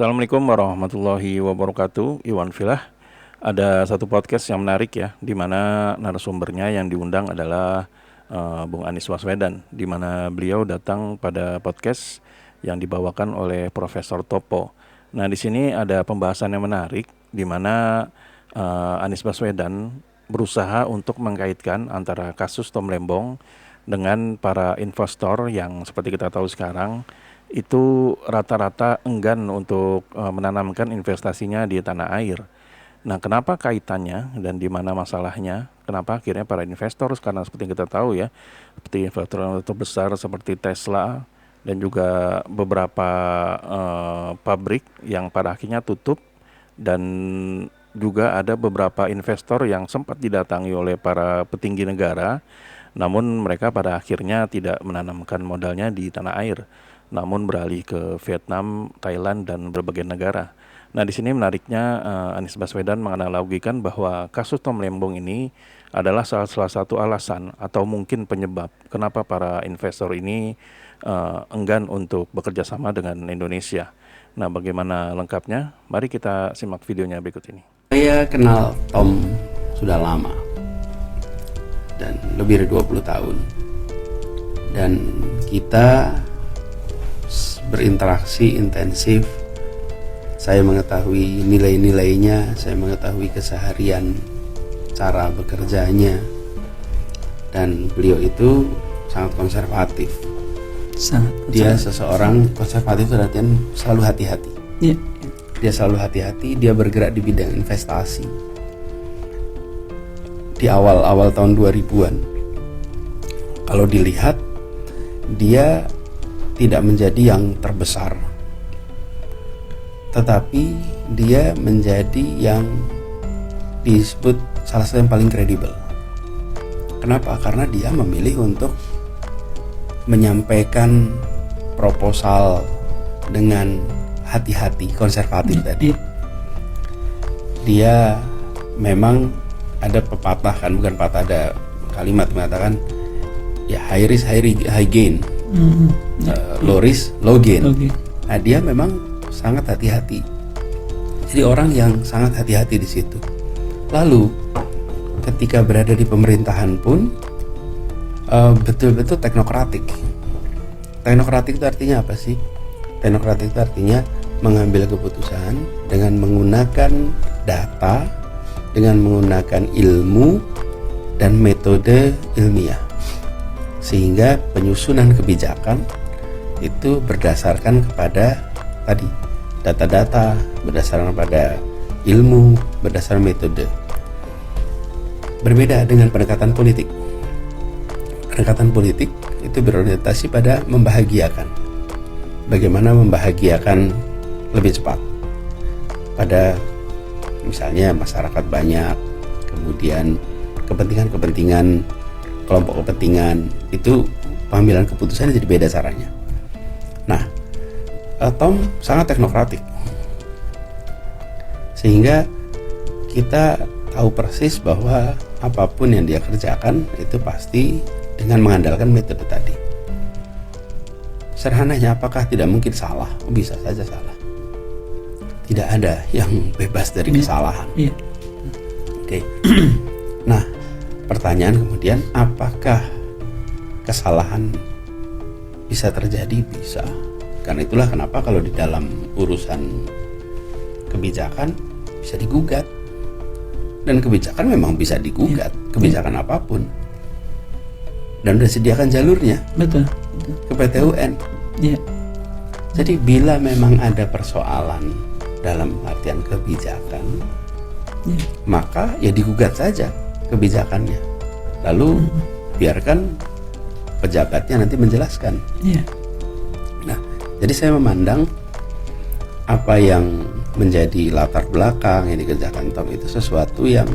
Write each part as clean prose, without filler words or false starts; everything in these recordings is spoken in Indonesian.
Assalamualaikum warahmatullahi wabarakatuh. Iwan Filah. Ada satu podcast yang menarik ya, di mana narasumbernya yang diundang adalah Bung Anies Baswedan, di mana beliau datang pada podcast yang dibawakan oleh Profesor Topo. Nah, di sini ada pembahasan yang menarik, di mana Anies Baswedan berusaha untuk mengkaitkan antara kasus Tom Lembong dengan para investor yang seperti kita tahu sekarang itu rata-rata enggan untuk menanamkan investasinya di tanah air. Nah, kenapa kaitannya dan di mana masalahnya? Kenapa akhirnya para investor sekarang seperti yang kita tahu ya, seperti investor besar seperti Tesla dan juga beberapa pabrik yang pada akhirnya tutup, dan juga ada beberapa investor yang sempat didatangi oleh para petinggi negara, namun mereka pada akhirnya tidak menanamkan modalnya di tanah air, namun beralih ke Vietnam, Thailand, dan berbagai negara. Nah, di sini menariknya Anies Baswedan menganalogikan bahwa kasus Tom Lembong ini adalah salah satu alasan atau mungkin penyebab kenapa para investor ini enggan untuk bekerja sama dengan Indonesia. Nah, bagaimana lengkapnya? Mari kita simak videonya berikut ini. Saya kenal Tom sudah lama, dan lebih dari 20 tahun. Dan kita berinteraksi intensif. Saya mengetahui nilai-nilainya, saya mengetahui keseharian cara bekerjanya, dan beliau itu sangat konservatif. Dia seseorang konservatif, artinya selalu hati-hati. Yeah. Dia selalu hati-hati, dia bergerak di bidang investasi. Di awal-awal tahun 2000-an, kalau dilihat, dia tidak menjadi yang terbesar, tetapi dia menjadi yang disebut salah satu yang paling kredibel. Kenapa? Karena dia memilih untuk menyampaikan proposal dengan hati-hati, konservatif tadi. Dia memang ada pepatah, kan bukan patah, ada kalimat mengatakan ya high risk high gain, low risk low gain. Nah, dia memang sangat hati-hati. Jadi orang yang sangat hati-hati di situ. Lalu ketika berada di pemerintahan pun betul-betul teknokratik. Teknokratik itu artinya apa sih? Teknokratik itu artinya mengambil keputusan dengan menggunakan data, dengan menggunakan ilmu dan metode ilmiah, sehingga penyusunan kebijakan itu berdasarkan kepada tadi data-data, berdasarkan pada ilmu, berdasarkan metode. Berbeda dengan pendekatan politik. Pendekatan politik itu berorientasi pada membahagiakan. Bagaimana membahagiakan lebih cepat pada misalnya masyarakat banyak, kemudian kepentingan-kepentingan, kelompok kepentingan, itu pengambilan keputusan jadi beda caranya. Nah, Tom sangat teknokratik, sehingga kita tahu persis bahwa apapun yang dia kerjakan itu pasti dengan mengandalkan metode tadi. Sederhananya, apakah tidak mungkin salah? Bisa saja salah. Tidak ada yang bebas dari kesalahan. Oke. Nah, pertanyaan kemudian, apakah kesalahan bisa terjadi? Bisa. Karena itulah kenapa kalau di dalam urusan kebijakan bisa digugat. Dan kebijakan memang bisa digugat, kebijakan apapun. Dan sudah sediakan jalurnya. Betul. Ke PT UN. Jadi bila memang ada persoalan dalam artian kebijakan, maka ya digugat saja kebijakannya. Lalu biarkan pejabatnya nanti menjelaskan. Nah, jadi saya memandang apa yang menjadi latar belakang yang dikerjakan Tom itu sesuatu yang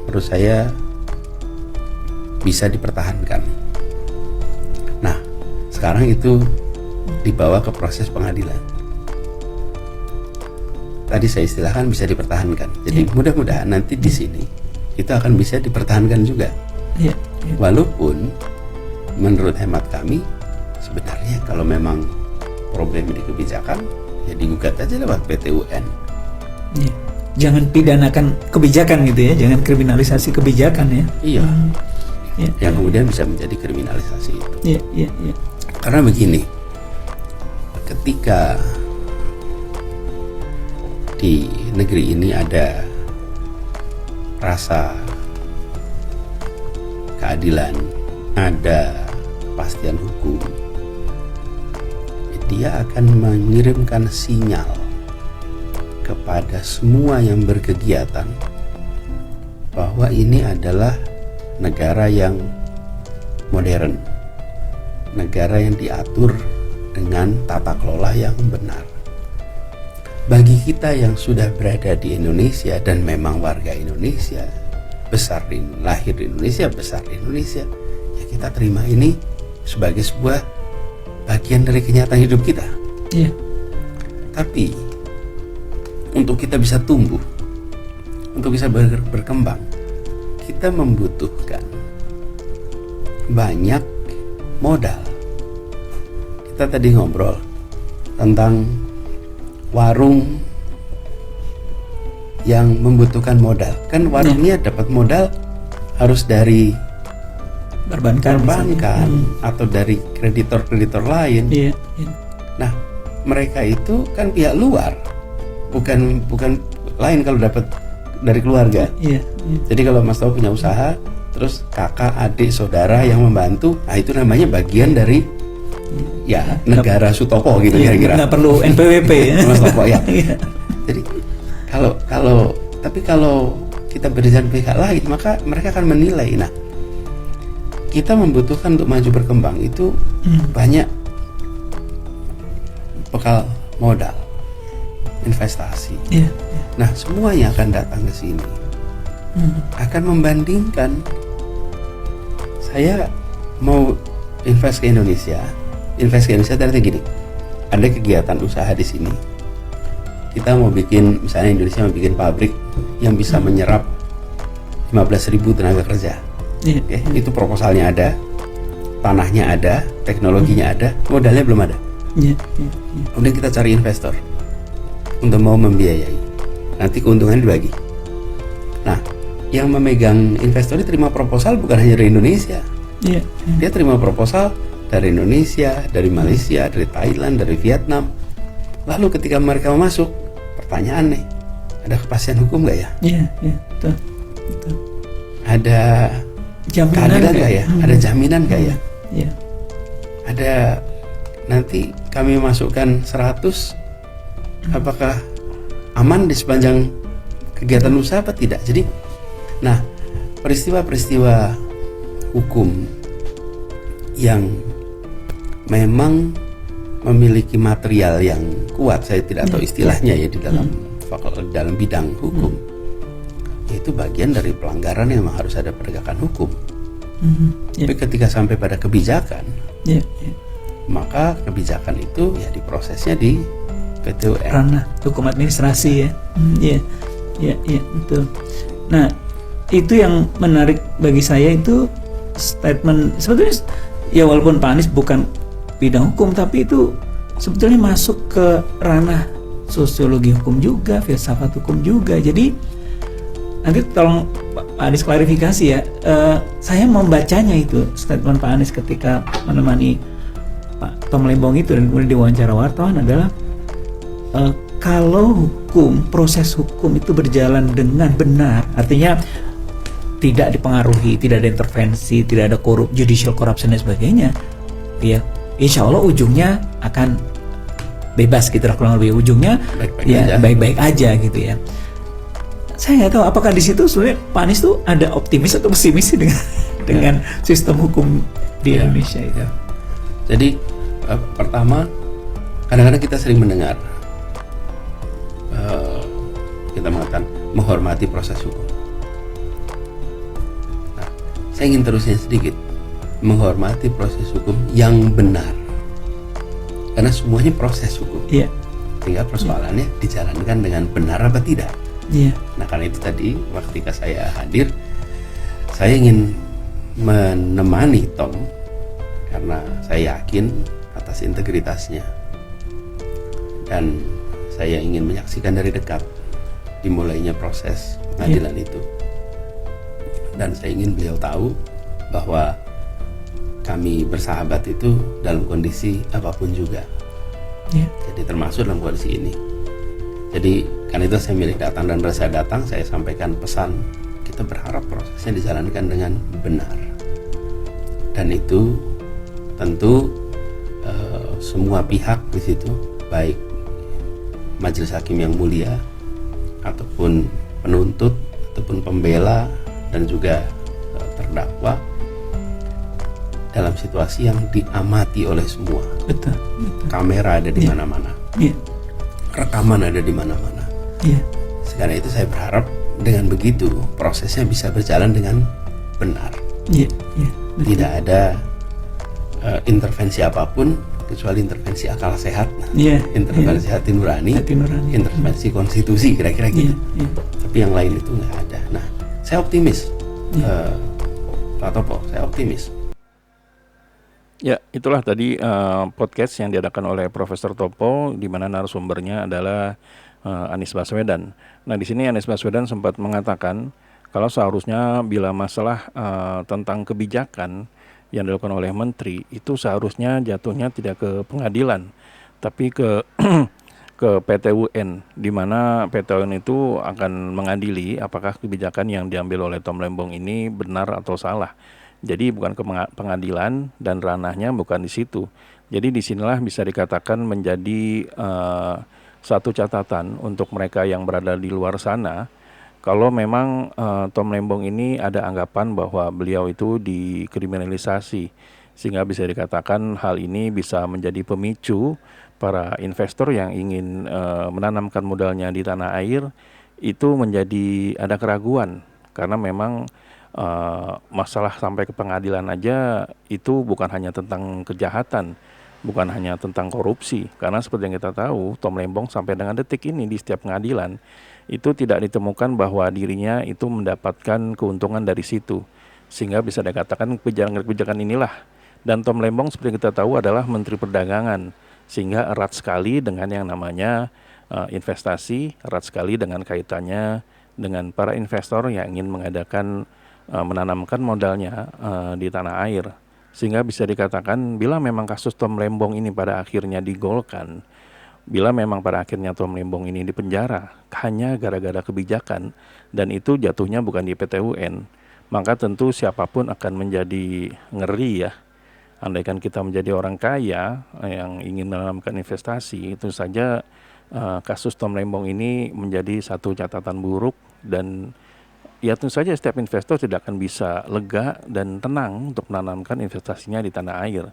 menurut saya bisa dipertahankan. Nah, sekarang itu dibawa ke proses pengadilan. Tadi saya istilahkan bisa dipertahankan. Jadi mudah-mudahan nanti di sini itu akan bisa dipertahankan juga. Walaupun menurut hemat kami sebenarnya kalau memang problem di kebijakan ya digugat aja lewat PT UN. Iya. Jangan pidanakan kebijakan gitu ya, jangan kriminalisasi kebijakan ya. Iya. Ya, Yang kemudian bisa menjadi kriminalisasi itu. Iya, iya, iya. Karena begini, ketika di negeri ini ada rasa keadilan, ada kepastian hukum, dia akan mengirimkan sinyal kepada semua yang berkegiatan bahwa ini adalah negara yang modern, negara yang diatur dengan tata kelola yang benar. Bagi kita yang sudah berada di Indonesia dan memang warga Indonesia, lahir di Indonesia, besar di Indonesia, ya kita terima ini sebagai sebuah bagian dari kenyataan hidup kita. Iya. Tapi untuk kita bisa tumbuh, untuk bisa berkembang, kita membutuhkan banyak modal. Kita tadi ngobrol tentang warung yang membutuhkan modal. Kan warungnya dapat modal harus dari Perbankan atau dari kreditor-kreditor lain. Iya, iya. Nah, mereka itu kan pihak luar, bukan lain kalau dapat dari keluarga. Iya, iya. Jadi kalau Mas Tau punya usaha, terus kakak, adik, saudara yang membantu, nah itu namanya bagian dari ya negara Sutopo gitu kira-kira. Nggak perlu NPWP ya. Mas Topo ya. Iya. Jadi kalau kita berikan pihak lain, maka mereka akan menilai. Nah, kita membutuhkan untuk maju berkembang itu banyak bekal modal, investasi. Iya. Nah, semuanya akan datang ke sini, akan membandingkan. Saya mau invest ke Indonesia ternyata gini, ada kegiatan usaha di sini. Kita mau bikin, misalnya Indonesia mau bikin pabrik yang bisa menyerap 15.000 tenaga kerja. Iya. Oke, itu proposalnya ada, tanahnya ada, teknologinya ada, modalnya belum ada. Iya. Kemudian kita cari investor untuk mau membiayai. Nanti keuntungannya dibagi. Nah, yang memegang investor ini terima proposal bukan hanya dari Indonesia. Iya. Dia terima proposal dari Indonesia, dari Malaysia, dari Thailand, dari Vietnam. Lalu ketika mereka mau masuk, pertanyaan nih, ada kepastian hukum nggak ya? Iya, betul. Ada Jaminan keadilan nggak ya? Ada jaminan nggak ya? Iya. Ada nanti kami masukkan 100, apakah aman di sepanjang kegiatan usaha apa tidak? Jadi, nah peristiwa-peristiwa hukum yang memang memiliki material yang kuat, saya tidak tahu istilahnya ya di dalam bidang hukum, itu bagian dari pelanggaran yang memang harus ada penegakan hukum. Tapi ketika sampai pada kebijakan, maka kebijakan itu ya diprosesnya di PT UN. Ranah hukum administrasi ya. Iya, betul. Nah, itu yang menarik bagi saya itu statement sebetulnya ya, walaupun Pak Anies bukan bidang hukum, tapi itu sebetulnya masuk ke ranah sosiologi hukum juga, filsafat hukum juga. Jadi nanti tolong Pak Anies klarifikasi ya. Saya membacanya itu statement Pak Anies ketika menemani Pak Tom Lembong itu dan kemudian diwawancara wartawan adalah kalau proses hukum itu berjalan dengan benar, artinya tidak dipengaruhi, tidak ada intervensi, tidak ada judicial corruption dan sebagainya, ya insya Allah ujungnya akan bebas gitu lah, kurang lebih ujungnya baik-baik aja gitu ya. Saya nggak tahu apakah di situ sebenarnya Pak Anies tuh ada optimis atau pesimis sih dengan sistem hukum di Indonesia itu. Jadi pertama, kadang-kadang kita sering mendengar kita mengatakan menghormati proses hukum. Nah, saya ingin terusnya sedikit, menghormati proses hukum yang benar, karena semuanya proses hukum. Iya. Tinggal persoalannya dijalankan dengan benar apa tidak. Iya. Nah, karena itu tadi ketika saya hadir, saya ingin menemani Tom karena saya yakin atas integritasnya. dan saya ingin menyaksikan dari dekat dimulainya proses pengadilan itu. Dan saya ingin beliau tahu bahwa kami bersahabat itu dalam kondisi apapun juga. Jadi termasuk dalam kondisi ini. Jadi karena itu saya milih datang, dan saya datang saya sampaikan pesan, kita berharap prosesnya dijalankan dengan benar. Dan itu tentu semua pihak di situ, baik majelis hakim yang mulia ataupun penuntut ataupun pembela dan juga terdakwa, dalam situasi yang diamati oleh semua. Betul. Kamera ada di mana-mana, rekaman ada di mana-mana. Karena itu saya berharap dengan begitu prosesnya bisa berjalan dengan benar. Tidak ada intervensi apapun kecuali intervensi akal sehat, intervensi hati nurani, intervensi konstitusi, kira-kira gitu. Tapi yang lain itu nggak ada. Nah, saya optimis, Pak Topo, saya optimis. Ya, itulah tadi podcast yang diadakan oleh Profesor Topo, di mana narasumbernya adalah Anies Baswedan. Nah, di sini Anies Baswedan sempat mengatakan kalau seharusnya bila masalah tentang kebijakan yang dilakukan oleh menteri itu seharusnya jatuhnya tidak ke pengadilan, tapi ke PT UN, di mana PT UN itu akan mengadili apakah kebijakan yang diambil oleh Tom Lembong ini benar atau salah. Jadi bukan ke pengadilan dan ranahnya bukan di situ. Jadi disinilah bisa dikatakan menjadi satu catatan untuk mereka yang berada di luar sana. Kalau memang Tom Lembong ini ada anggapan bahwa beliau itu dikriminalisasi, sehingga bisa dikatakan hal ini bisa menjadi pemicu para investor yang ingin menanamkan modalnya di tanah air itu menjadi ada keraguan, karena memang masalah sampai ke pengadilan aja itu bukan hanya tentang kejahatan, bukan hanya tentang korupsi, karena seperti yang kita tahu Tom Lembong sampai dengan detik ini di setiap pengadilan itu tidak ditemukan bahwa dirinya itu mendapatkan keuntungan dari situ, sehingga bisa dikatakan kebijakan inilah. Dan Tom Lembong seperti kita tahu adalah Menteri Perdagangan, sehingga erat sekali dengan yang namanya investasi, erat sekali dengan kaitannya dengan para investor yang ingin mengadakan menanamkan modalnya di tanah air. Sehingga bisa dikatakan bila memang kasus Tom Lembong ini pada akhirnya digolkan, bila memang pada akhirnya Tom Lembong ini dipenjara hanya gara-gara kebijakan, dan itu jatuhnya bukan di PT UN, maka tentu siapapun akan menjadi ngeri ya. Andaikan kita menjadi orang kaya yang ingin menanamkan investasi, itu saja kasus Tom Lembong ini menjadi satu catatan buruk, dan ya tentu saja setiap investor tidak akan bisa lega dan tenang untuk menanamkan investasinya di tanah air.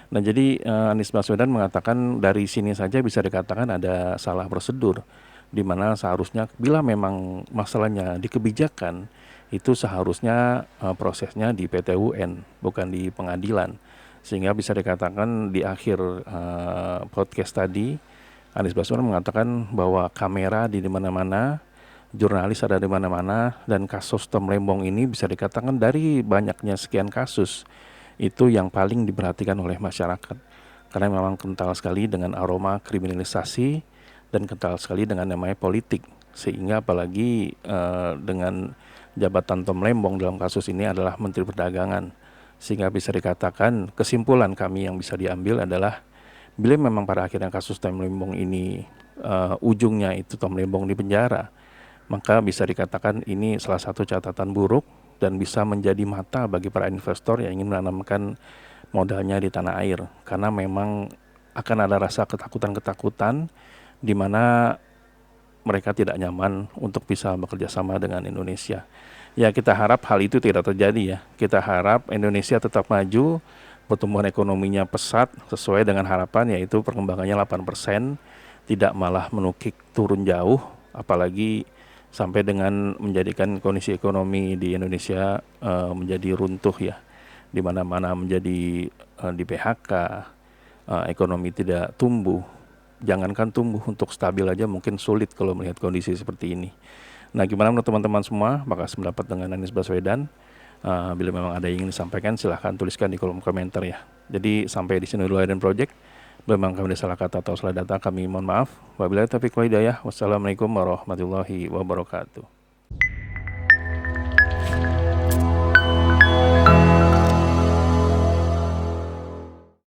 Nah, jadi Anies Baswedan mengatakan dari sini saja bisa dikatakan ada salah prosedur, di mana seharusnya bila memang masalahnya di kebijakan, itu seharusnya prosesnya di PT UN, bukan di pengadilan. Sehingga bisa dikatakan di akhir podcast tadi, Anies Baswedan mengatakan bahwa kamera di mana-mana, jurnalis ada di mana-mana, dan kasus Tom Lembong ini bisa dikatakan dari banyaknya sekian kasus itu yang paling diperhatikan oleh masyarakat, karena memang kental sekali dengan aroma kriminalisasi dan kental sekali dengan namanya politik, sehingga apalagi dengan jabatan Tom Lembong dalam kasus ini adalah Menteri Perdagangan, sehingga bisa dikatakan kesimpulan kami yang bisa diambil adalah bila memang pada akhirnya kasus Tom Lembong ini ujungnya itu Tom Lembong di penjara, maka bisa dikatakan ini salah satu catatan buruk dan bisa menjadi mata bagi para investor yang ingin menanamkan modalnya di tanah air, karena memang akan ada rasa ketakutan-ketakutan di mana mereka tidak nyaman untuk bisa bekerja sama dengan Indonesia. Ya, kita harap hal itu tidak terjadi ya. Kita harap Indonesia tetap maju, pertumbuhan ekonominya pesat sesuai dengan harapan, yaitu perkembangannya 8%, tidak malah menukik turun jauh, apalagi sampai dengan menjadikan kondisi ekonomi di Indonesia menjadi runtuh ya, di mana-mana menjadi di PHK, ekonomi tidak tumbuh, jangankan tumbuh, untuk stabil aja mungkin sulit kalau melihat kondisi seperti ini. Nah, gimana menurut teman-teman semua? Apakah sependapat dengan Anies Baswedan? Bila memang ada yang ingin disampaikan, silahkan tuliskan di kolom komentar ya. Jadi sampai di sini dulu Hayden Project. Memang kami ada salah kata atau salah data, kami mohon maaf. Wabillahi taufiq wal hidayah. Wassalamualaikum warahmatullahi wabarakatuh.